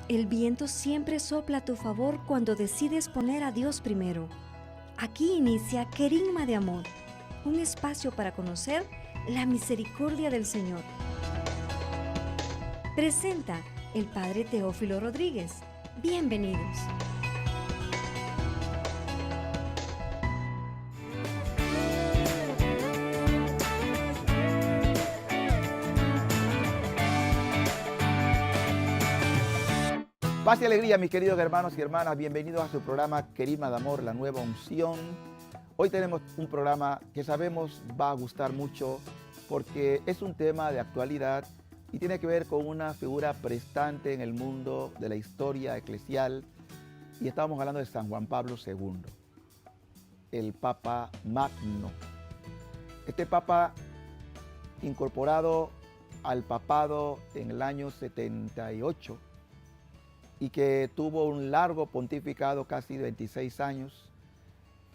El viento siempre sopla a tu favor cuando decides poner a Dios primero. Aquí inicia Querigma de Amor, un espacio para conocer la misericordia del Señor. Presenta el Padre Teófilo Rodríguez. Bienvenidos. Paz y alegría, mis queridos hermanos y hermanas. Bienvenidos a su programa Querigma de Amor, la nueva unción. Hoy tenemos un programa que sabemos va a gustar mucho porque es un tema de actualidad y tiene que ver con una figura prestante en el mundo de la historia eclesial. Y estamos hablando de San Juan Pablo II, el Papa Magno. Este Papa, incorporado al papado en el año 78, y que tuvo un largo pontificado, casi 26 años,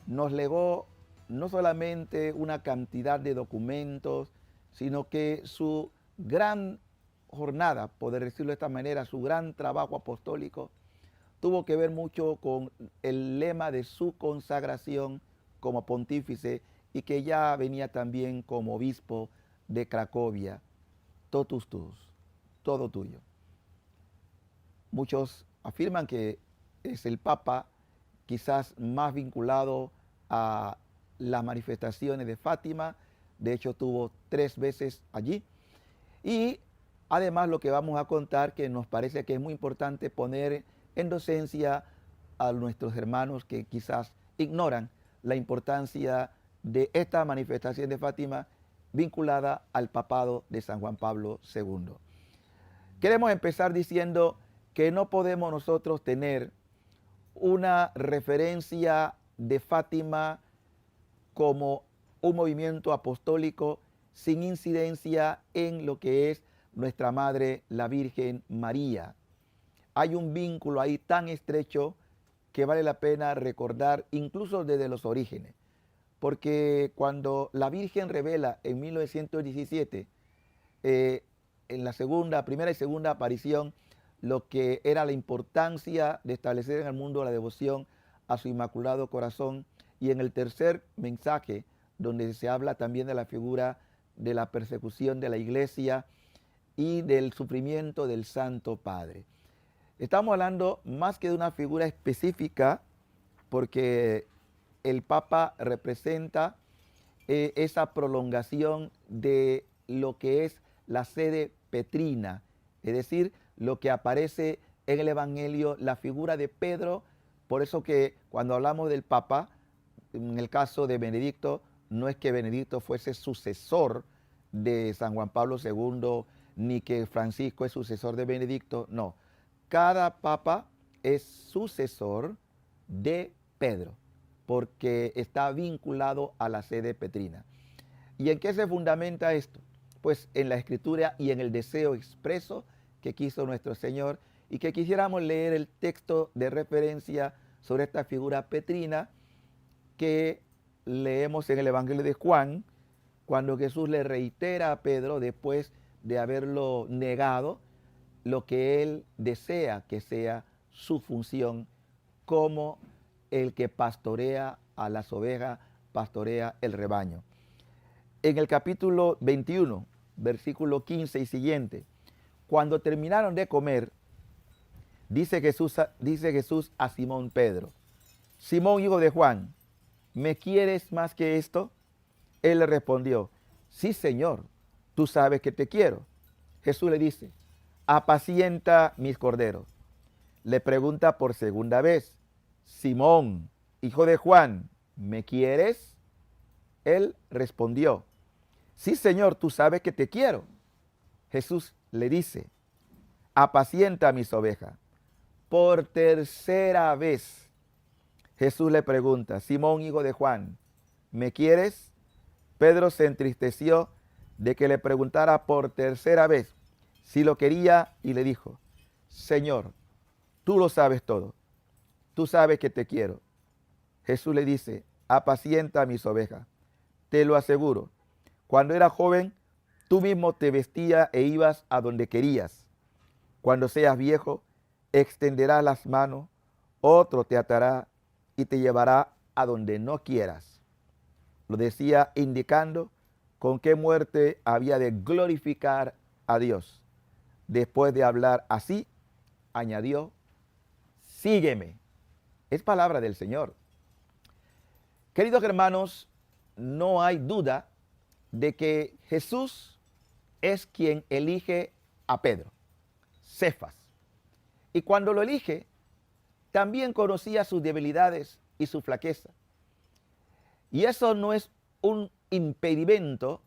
nos legó no solamente una cantidad de documentos, sino que su gran jornada, poder decirlo de esta manera, su gran trabajo apostólico, tuvo que ver mucho con el lema de su consagración como pontífice y que ya venía también como obispo de Cracovia, totus tuus, todo tuyo. Muchos afirman que es el Papa quizás más vinculado a las manifestaciones de Fátima. De hecho, tuvo 3 veces allí. Y además lo que vamos a contar, que nos parece que es muy importante poner en docencia a nuestros hermanos que quizás ignoran la importancia de esta manifestación de Fátima vinculada al papado de San Juan Pablo II. Queremos empezar diciendo que no podemos nosotros tener una referencia de Fátima como un movimiento apostólico sin incidencia en lo que es nuestra Madre, la Virgen María. Hay un vínculo ahí tan estrecho que vale la pena recordar incluso desde los orígenes, porque cuando la Virgen revela en 1917, en la primera y segunda aparición, lo que era la importancia de establecer en el mundo la devoción a su Inmaculado Corazón, y en el tercer mensaje, donde se habla también de la figura de la persecución de la Iglesia y del sufrimiento del Santo Padre. Estamos hablando más que de una figura específica, porque el Papa representa esa prolongación de lo que es la sede petrina, es decir, lo que aparece en el Evangelio, la figura de Pedro. Por eso que cuando hablamos del Papa, en el caso de Benedicto, no es que Benedicto fuese sucesor de San Juan Pablo II, ni que Francisco es sucesor de Benedicto, no. Cada Papa es sucesor de Pedro, porque está vinculado a la sede petrina. ¿Y en qué se fundamenta esto? Pues en la Escritura y en el deseo expreso que quiso nuestro Señor, y que quisiéramos leer el texto de referencia sobre esta figura petrina que leemos en el Evangelio de Juan, cuando Jesús le reitera a Pedro, después de haberlo negado, lo que él desea que sea su función como el que pastorea a las ovejas, pastorea el rebaño. En el capítulo 21, versículo 15 y siguiente, cuando terminaron de comer, dice Jesús a Simón Pedro: Simón, hijo de Juan, ¿me quieres más que esto? Él le respondió: sí, Señor, tú sabes que te quiero. Jesús le dice: apacienta mis corderos. Le pregunta por segunda vez: Simón, hijo de Juan, ¿me quieres? Él respondió: sí, Señor, tú sabes que te quiero. Jesús le dice: apacienta mis ovejas. Por tercera vez, Jesús le pregunta: Simón, hijo de Juan, ¿me quieres? Pedro se entristeció de que le preguntara por tercera vez si lo quería y le dijo: Señor, tú lo sabes todo, tú sabes que te quiero. Jesús le dice: apacienta mis ovejas. Te lo aseguro, cuando era joven, tú mismo te vestías e ibas a donde querías. Cuando seas viejo, extenderás las manos, otro te atará y te llevará a donde no quieras. Lo decía indicando con qué muerte había de glorificar a Dios. Después de hablar así, añadió, sígueme. Es palabra del Señor. Queridos hermanos, no hay duda de que Jesús es quien elige a Pedro, Cefas. Y cuando lo elige, también conocía sus debilidades y su flaqueza. Y eso no es un impedimento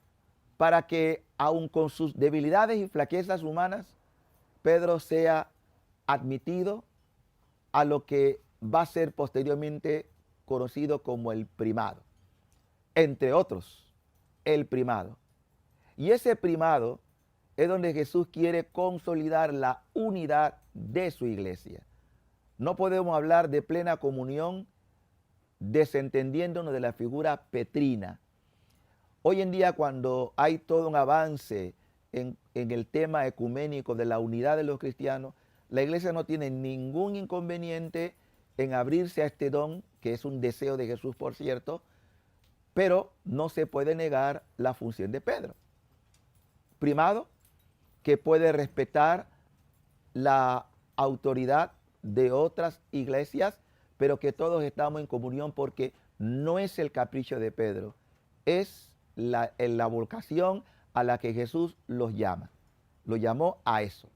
para que, aun con sus debilidades y flaquezas humanas, Pedro sea admitido a lo que va a ser posteriormente conocido como el primado. Entre otros, el primado. Y ese primado es donde Jesús quiere consolidar la unidad de su iglesia. No podemos hablar de plena comunión desentendiéndonos de la figura petrina. Hoy en día, cuando hay todo un avance en el tema ecuménico de la unidad de los cristianos, la iglesia no tiene ningún inconveniente en abrirse a este don, que es un deseo de Jesús, por cierto, pero no se puede negar la función de Pedro. Primado, que puede respetar la autoridad de otras iglesias, pero que todos estamos en comunión porque no es el capricho de Pedro, es la vocación a la que Jesús los llama. Lo llamó a eso.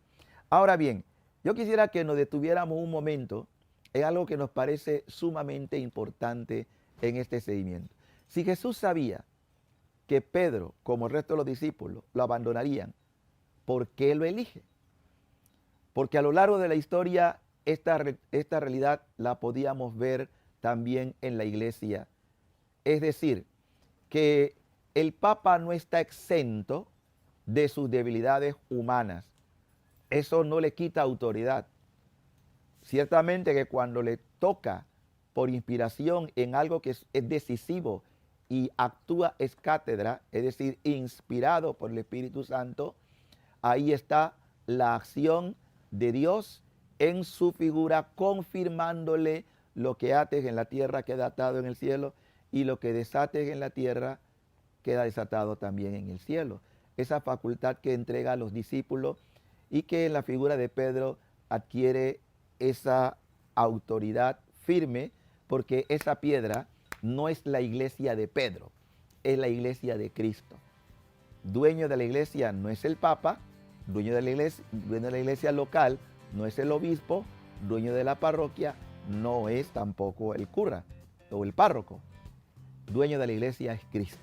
Ahora bien, yo quisiera que nos detuviéramos un momento en algo que nos parece sumamente importante en este seguimiento. Si Jesús sabía que Pedro, como el resto de los discípulos, lo abandonarían, ¿por qué lo elige? Porque a lo largo de la historia esta realidad la podíamos ver también en la iglesia. Es decir, que el Papa no está exento de sus debilidades humanas. Eso no le quita autoridad. Ciertamente que cuando le toca por inspiración en algo que es decisivo y actúa ex cátedra, es decir, inspirado por el Espíritu Santo, ahí está la acción de Dios en su figura, confirmándole lo que ates en la tierra queda atado en el cielo y lo que desates en la tierra queda desatado también en el cielo. Esa facultad que entrega a los discípulos y que en la figura de Pedro adquiere esa autoridad firme, porque esa piedra no es la iglesia de Pedro, es la iglesia de Cristo. Dueño de la iglesia no es el Papa, dueño de la iglesia local no es el obispo, dueño de la parroquia no es tampoco el cura o el párroco. Dueño de la iglesia es Cristo.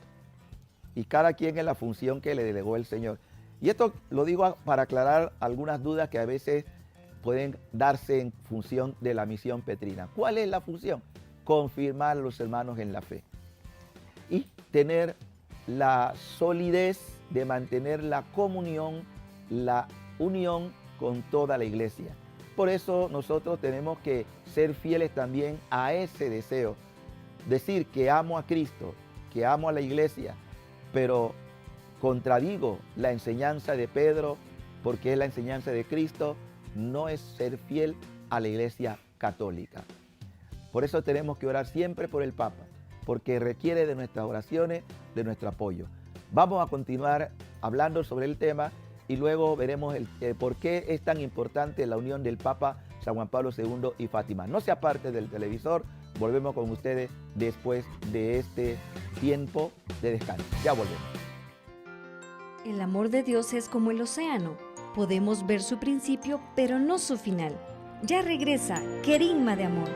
Y cada quien en la función que le delegó el Señor. Y esto lo digo para aclarar algunas dudas que a veces pueden darse en función de la misión petrina. ¿Cuál es la función? Confirmar a los hermanos en la fe. Y tener la solidez de mantener la comunión, la unión con toda la iglesia. Por eso nosotros tenemos que ser fieles también a ese deseo. Decir que amo a Cristo, que amo a la iglesia, pero contradigo la enseñanza de Pedro porque es la enseñanza de Cristo, no es ser fiel a la iglesia católica. Por eso tenemos que orar siempre por el Papa, porque requiere de nuestras oraciones, de nuestro apoyo. Vamos a continuar hablando sobre el tema y luego veremos por qué es tan importante la unión del Papa San Juan Pablo II y Fátima. No se aparte del televisor, volvemos con ustedes después de este tiempo de descanso. Ya volvemos. El amor de Dios es como el océano. Podemos ver su principio, pero no su final. Ya regresa Querigma de Amor.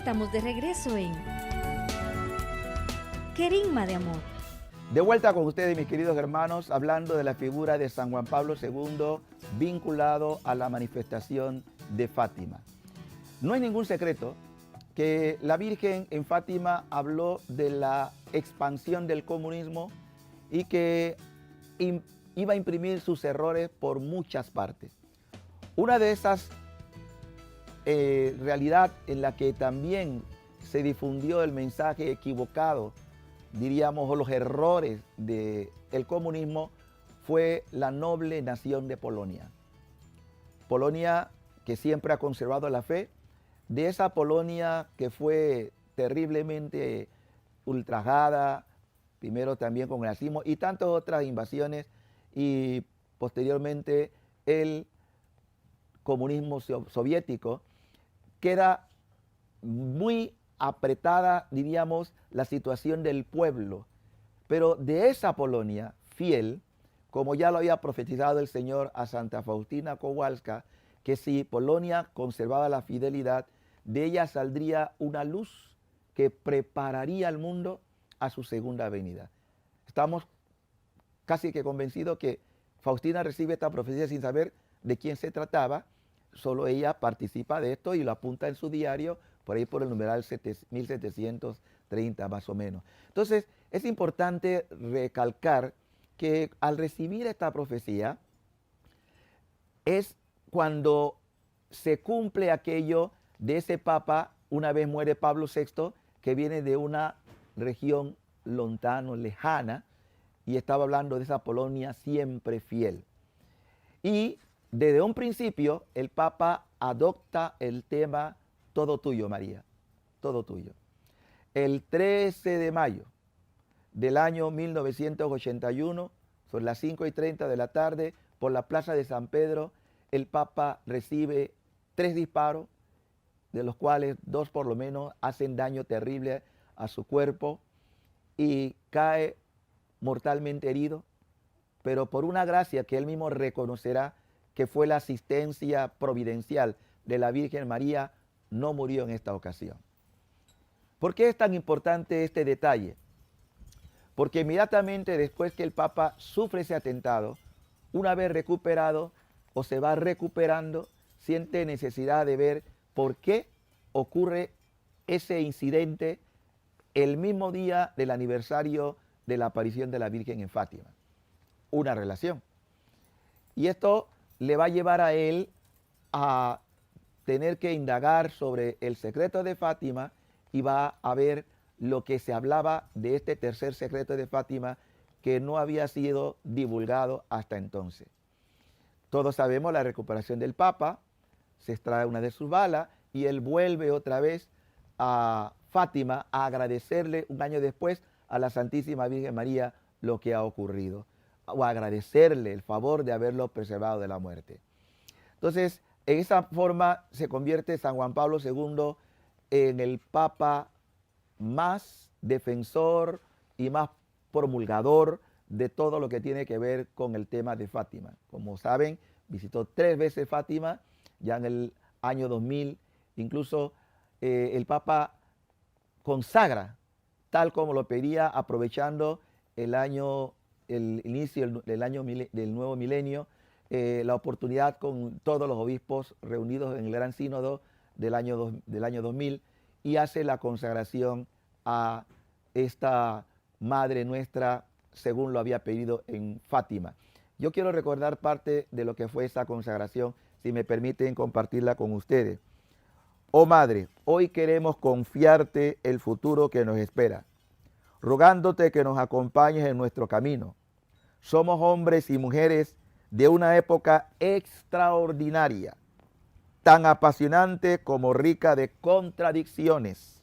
estamos de regreso en Querigma de Amor. De vuelta con ustedes, mis queridos hermanos, hablando de la figura de San Juan Pablo II vinculado a la manifestación de Fátima. No hay ningún secreto que la Virgen en Fátima habló de la expansión del comunismo y que iba a imprimir sus errores por muchas partes. Una de esas realidad en la que también se difundió el mensaje equivocado, diríamos, o los errores del comunismo, fue la noble nación de Polonia. Polonia, que siempre ha conservado la fe, de esa Polonia que fue terriblemente ultrajada, primero también con el nazismo y tantas otras invasiones, y posteriormente el comunismo soviético, queda muy apretada, diríamos, la situación del pueblo. Pero de esa Polonia fiel, como ya lo había profetizado el Señor a Santa Faustina Kowalska, que si Polonia conservaba la fidelidad, de ella saldría una luz que prepararía al mundo a su segunda venida. Estamos casi que convencidos que Faustina recibe esta profecía sin saber de quién se trataba, solo ella participa de esto y lo apunta en su diario, por ahí por el numeral 1730 más o menos. Entonces, es importante recalcar que al recibir esta profecía es cuando se cumple aquello de ese Papa, una vez muere Pablo VI, que viene de una región lontano, lejana, y estaba hablando de esa Polonia siempre fiel. Y desde un principio el Papa adopta el tema todo tuyo, María, todo tuyo. El 13 de mayo del año 1981, sobre las 5:30 de la tarde, por la plaza de San Pedro, el Papa recibe 3 disparos, de los cuales 2 por lo menos hacen daño terrible a su cuerpo y cae mortalmente herido, pero por una gracia que él mismo reconocerá que fue la asistencia providencial de la Virgen María, no murió en esta ocasión. ¿Por qué es tan importante este detalle? Porque inmediatamente después que el Papa sufre ese atentado, una vez recuperado o se va recuperando, siente necesidad de ver por qué ocurre ese incidente el mismo día del aniversario de la aparición de la Virgen en Fátima. Una relación. Y esto le va a llevar a él a tener que indagar sobre el secreto de Fátima y va a ver lo que se hablaba de este tercer secreto de Fátima que no había sido divulgado hasta entonces. Todos sabemos la recuperación del Papa, se extrae una de sus balas y él vuelve otra vez a Fátima a agradecerle un año después a la Santísima Virgen María lo que ha ocurrido, o agradecerle el favor de haberlo preservado de la muerte. Entonces, en esa forma se convierte San Juan Pablo II en el Papa más defensor y más promulgador de todo lo que tiene que ver con el tema de Fátima. Como saben, visitó 3 veces Fátima, ya en el año 2000, incluso el Papa consagra, tal como lo pedía, aprovechando el inicio del nuevo milenio, la oportunidad con todos los obispos reunidos en el Gran Sínodo del año 2000, y hace la consagración a esta Madre Nuestra, según lo había pedido en Fátima. Yo quiero recordar parte de lo que fue esa consagración, si me permiten compartirla con ustedes. Oh Madre, hoy queremos confiarte el futuro que nos espera, rogándote que nos acompañes en nuestro camino. Somos hombres y mujeres de una época extraordinaria, tan apasionante como rica de contradicciones.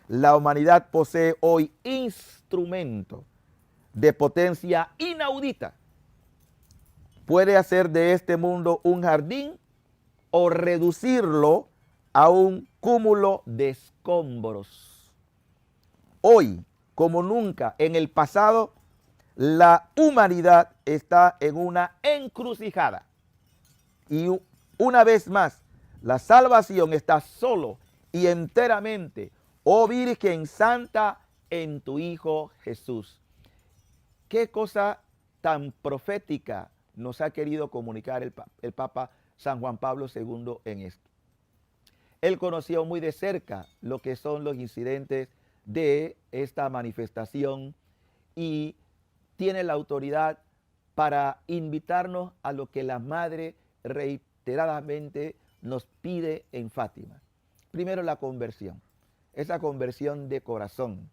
La humanidad posee hoy instrumento de potencia inaudita. Puede hacer de este mundo un jardín o reducirlo a un cúmulo de escombros. Hoy, como nunca en el pasado, la humanidad está en una encrucijada. Y una vez más, la salvación está solo y enteramente, oh Virgen Santa, en tu Hijo Jesús. ¿Qué cosa tan profética nos ha querido comunicar el Papa San Juan Pablo II en esto? Él conoció muy de cerca lo que son los incidentes de esta manifestación y tiene la autoridad para invitarnos a lo que la Madre reiteradamente nos pide en Fátima. Primero, la conversión, esa conversión de corazón,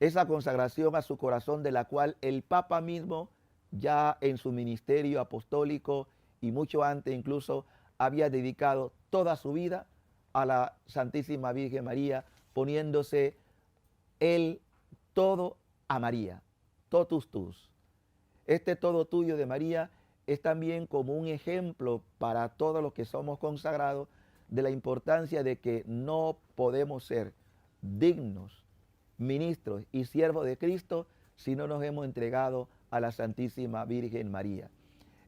esa consagración a su corazón de la cual el Papa mismo ya en su ministerio apostólico y mucho antes incluso había dedicado toda su vida a la Santísima Virgen María, poniéndose él todo a María, totus tus. Este todo tuyo de María es también como un ejemplo para todos los que somos consagrados de la importancia de que no podemos ser dignos ministros y siervos de Cristo si no nos hemos entregado a la Santísima Virgen María.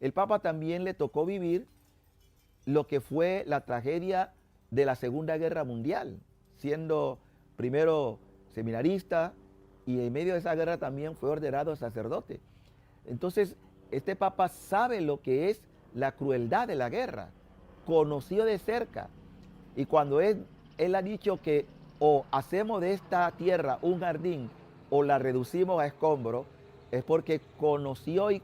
El Papa también le tocó vivir lo que fue la tragedia de la Segunda Guerra Mundial, siendo primero seminarista y en medio de esa guerra también fue ordenado sacerdote. Entonces, este Papa sabe lo que es la crueldad de la guerra, conoció de cerca. Y cuando él ha dicho que o hacemos de esta tierra un jardín o la reducimos a escombros, es porque conoció y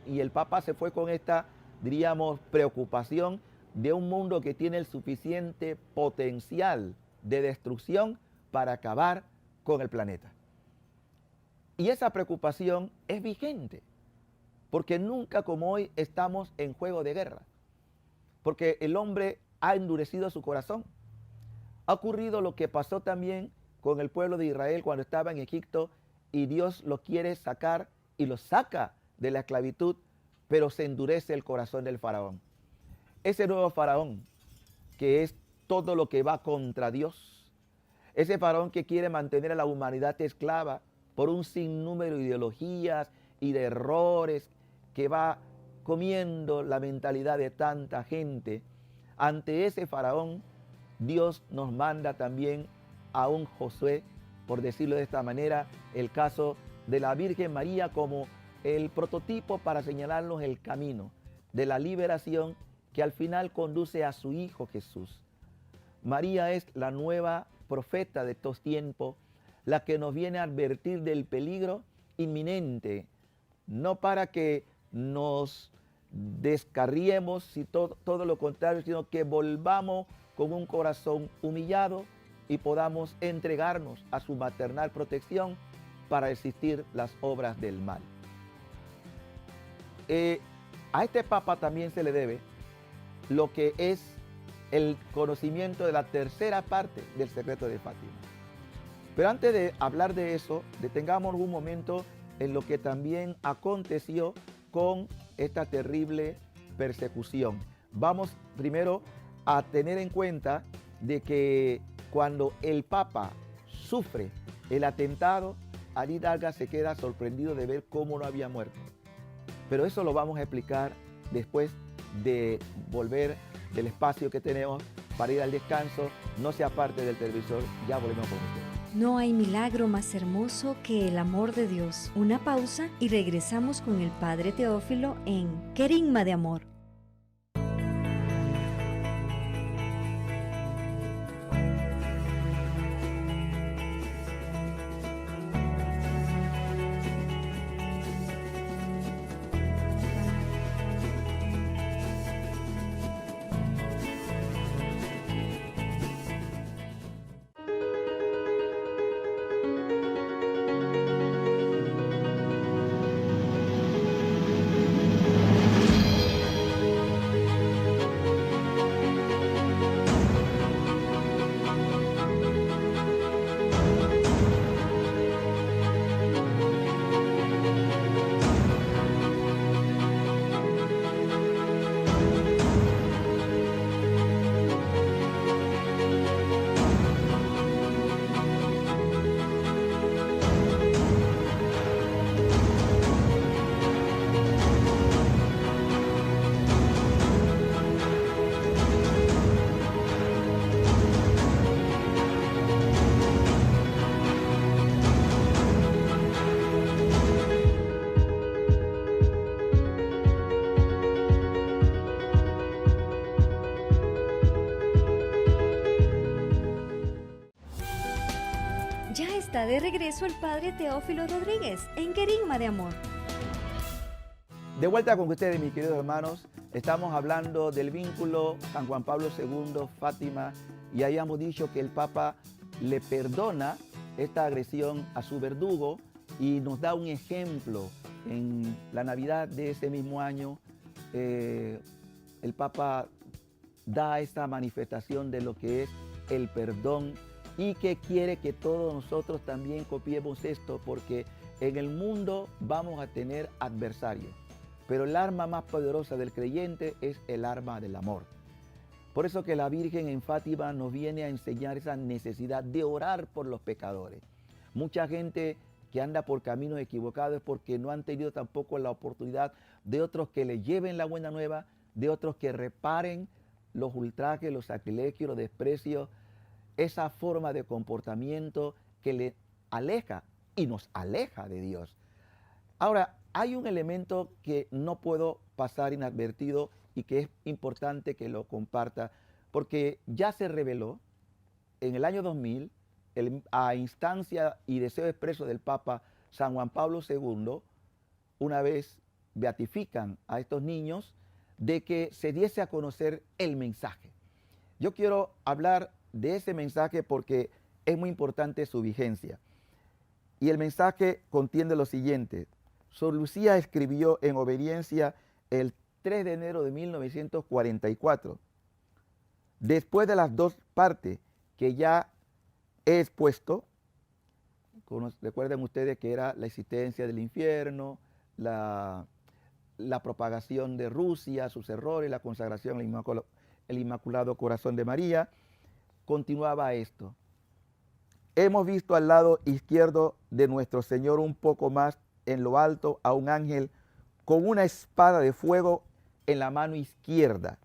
el Papa se fue con esta, diríamos, preocupación de un mundo que tiene el suficiente potencial de destrucción para acabar con el planeta. Y esa preocupación es vigente, porque nunca como hoy estamos en juego de guerra, porque el hombre ha endurecido su corazón. Ha ocurrido lo que pasó también con el pueblo de Israel cuando estaba en Egipto y Dios lo quiere sacar y lo saca de la esclavitud, pero se endurece el corazón del faraón. Ese nuevo faraón, que es todo lo que va contra Dios, ese faraón que quiere mantener a la humanidad esclava por un sinnúmero de ideologías y de errores que va comiendo la mentalidad de tanta gente, ante ese faraón, Dios nos manda también a un Josué, por decirlo de esta manera, el caso de la Virgen María como el prototipo para señalarnos el camino de la liberación que al final conduce a su Hijo Jesús. María es la nueva profeta de estos tiempos, la que nos viene a advertir del peligro inminente, no para que nos descarriemos y todo lo contrario, sino que volvamos con un corazón humillado y podamos entregarnos a su maternal protección para resistir las obras del mal. A este Papa también se le debe lo que es el conocimiento de la tercera parte del secreto de Fátima. Pero antes de hablar de eso, detengamos un momento en lo que también aconteció con esta terrible persecución. Vamos primero a tener en cuenta de que cuando el Papa sufre el atentado, Ali Daga se queda sorprendido de ver cómo no había muerto. Pero eso lo vamos a explicar después de volver del espacio que tenemos para ir al descanso. No sea parte del televisor, ya volvemos con ustedes. No hay milagro más hermoso que el amor de Dios. Una pausa y regresamos con el Padre Teófilo en Querigma de Amor. de regreso el Padre Teófilo Rodríguez en Querigma de Amor. De vuelta con ustedes, mis queridos hermanos, estamos hablando del vínculo San Juan Pablo II, Fátima, y habíamos dicho que el Papa le perdona esta agresión a su verdugo y nos da un ejemplo. En la Navidad de ese mismo año, el Papa da esta manifestación de lo que es el perdón y que quiere que todos nosotros también copiemos esto, porque en el mundo vamos a tener adversarios, pero el arma más poderosa del creyente es el arma del amor. Por eso que la Virgen en Fátima nos viene a enseñar esa necesidad de orar por los pecadores. Mucha gente que anda por caminos equivocados es porque no han tenido tampoco la oportunidad de otros que le lleven la buena nueva, de otros que reparen los ultrajes, los sacrilegios, los desprecios, esa forma de comportamiento que le aleja y nos aleja de Dios. Ahora, hay un elemento que no puedo pasar inadvertido y que es importante que lo comparta, porque ya se reveló en el año 2000, a instancia y deseo expreso del Papa San Juan Pablo II, una vez beatifican a estos niños, de que se diese a conocer el mensaje. Yo quiero hablar de ese mensaje porque es muy importante su vigencia. Y el mensaje contiene lo siguiente: Sor Lucía escribió en obediencia el 3 de enero de 1944. Después de las dos partes que ya he expuesto, recuerden ustedes que era la existencia del infierno, la propagación de Rusia, sus errores, la consagración al Inmaculado Corazón de María, continuaba esto. Hemos visto al lado izquierdo de nuestro Señor un poco más en lo alto a un ángel con una espada de fuego en la mano izquierda.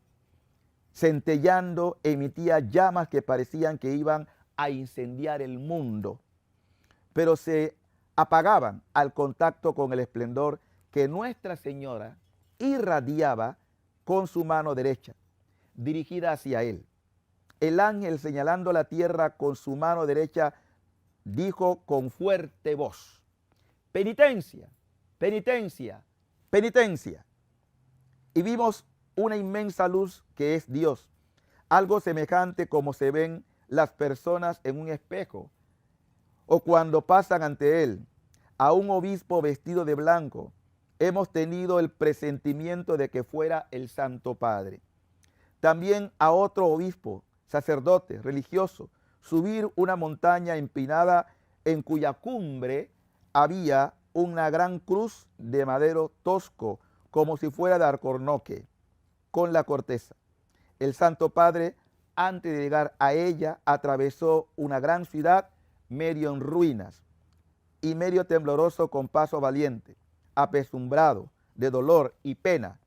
Centellando, emitía llamas que parecían que iban a incendiar el mundo, pero se apagaban al contacto con el esplendor que Nuestra Señora irradiaba con su mano derecha, dirigida hacia él. El ángel, señalando la tierra con su mano derecha, dijo con fuerte voz: penitencia, penitencia, penitencia. Y vimos una inmensa luz que es Dios, algo semejante como se ven las personas en un espejo, o cuando pasan ante él, a un obispo vestido de blanco. Hemos tenido el presentimiento de que fuera el Santo Padre. También a otro obispo, sacerdote, religioso, subir una montaña empinada en cuya cumbre había una gran cruz de madero tosco, como si fuera de alcornoque, con la corteza. El Santo Padre, antes de llegar a ella, atravesó una gran ciudad medio en ruinas y medio tembloroso, con paso valiente, apesumbrado de dolor y pena,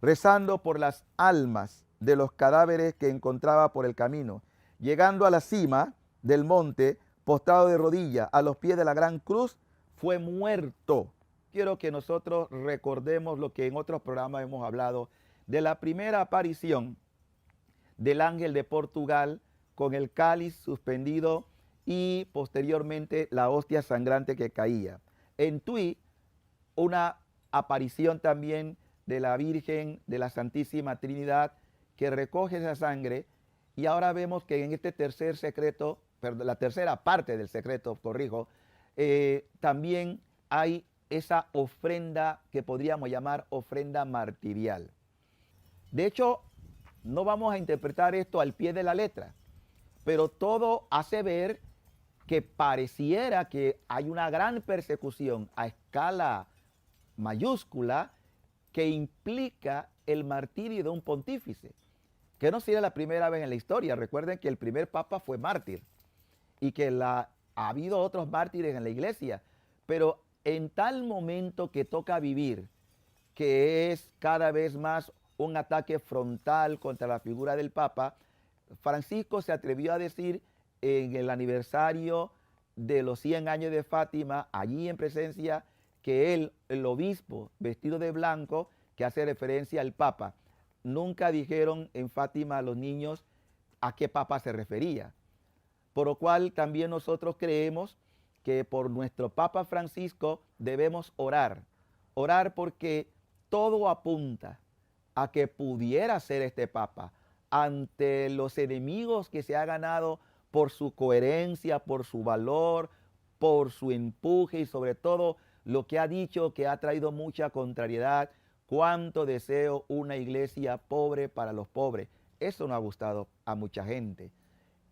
rezando por las almas de los cadáveres que encontraba por el camino. Llegando a la cima del monte, postrado de rodillas a los pies de la gran cruz, fue muerto. Quiero que nosotros recordemos lo que en otros programas hemos hablado de la primera aparición del ángel de Portugal con el cáliz suspendido y posteriormente la hostia sangrante que caía. En Tui, una aparición también de la Virgen de la Santísima Trinidad que recoge esa sangre, y ahora vemos que en este tercer secreto, perdón, la tercera parte del secreto, corrijo, también hay esa ofrenda que podríamos llamar ofrenda martirial. De hecho, no vamos a interpretar esto al pie de la letra, pero todo hace ver que pareciera que hay una gran persecución a escala mayúscula que implica el martirio de un pontífice, que no sería la primera vez en la historia. Recuerden que el primer papa fue mártir y que ha habido otros mártires en la iglesia, pero en tal momento que toca vivir, que es cada vez más un ataque frontal contra la figura del Papa, Francisco se atrevió a decir en el aniversario de los 100 años de Fátima, allí en presencia, que él, el obispo vestido de blanco, que hace referencia al Papa, nunca dijeron en Fátima a los niños a qué Papa se refería. Por lo cual también nosotros creemos que por nuestro Papa Francisco debemos orar. Orar porque todo apunta a que pudiera ser este Papa ante los enemigos que se ha ganado por su coherencia, por su valor, por su empuje y sobre todo lo que ha dicho que ha traído mucha contrariedad. Cuánto deseo una iglesia pobre para los pobres. Eso no ha gustado a mucha gente.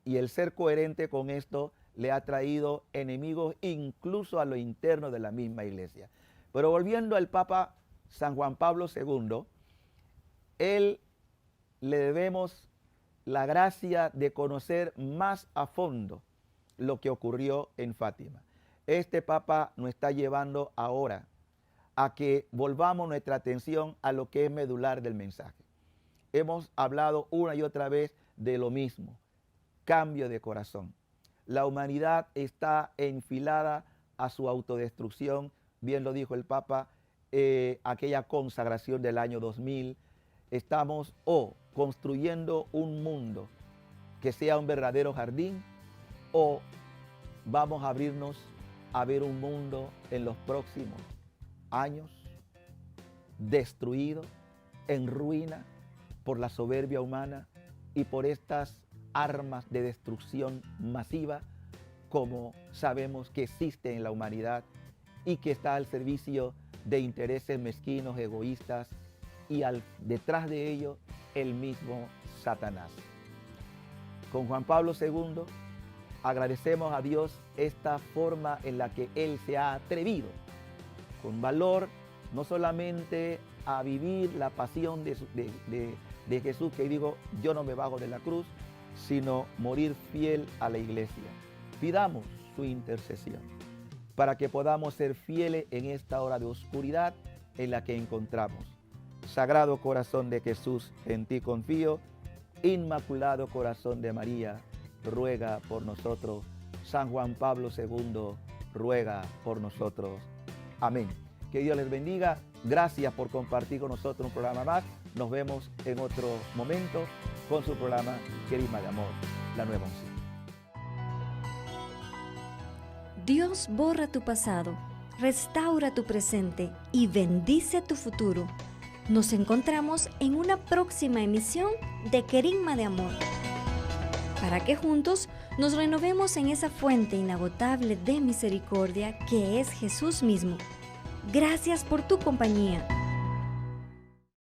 Y el ser coherente con esto le ha traído enemigos incluso a lo interno de la misma iglesia. Pero volviendo al Papa San Juan Pablo II, él le debemos la gracia de conocer más a fondo lo que ocurrió en Fátima. Este Papa nos está llevando ahora a que volvamos nuestra atención a lo que es medular del mensaje. Hemos hablado una y otra vez de lo mismo, cambio de corazón. La humanidad está enfilada a su autodestrucción, bien lo dijo el Papa, aquella consagración del año 2000. Estamos construyendo un mundo que sea un verdadero jardín, o vamos a abrirnos a ver un mundo en los próximos años destruido, en ruina por la soberbia humana y por estas armas de destrucción masiva como sabemos que existe en la humanidad y que está al servicio de intereses mezquinos, egoístas y detrás de ello el mismo Satanás. Con Juan Pablo II agradecemos a Dios esta forma en la que Él se ha atrevido con valor no solamente a vivir la pasión de Jesús, que digo, yo no me bajo de la cruz, sino morir fiel a la iglesia. Pidamos su intercesión para que podamos ser fieles en esta hora de oscuridad en la que encontramos. Sagrado Corazón de Jesús, en ti confío. Inmaculado Corazón de María, ruega por nosotros. San Juan Pablo II, ruega por nosotros. Amén. Que Dios les bendiga. Gracias por compartir con nosotros un programa más. Nos vemos en otro momento con su programa Querigma de Amor, la nueva unción. Dios borra tu pasado, restaura tu presente y bendice tu futuro. Nos encontramos en una próxima emisión de Querigma de Amor, para que juntos nos renovemos en esa fuente inagotable de misericordia que es Jesús mismo. Gracias por tu compañía.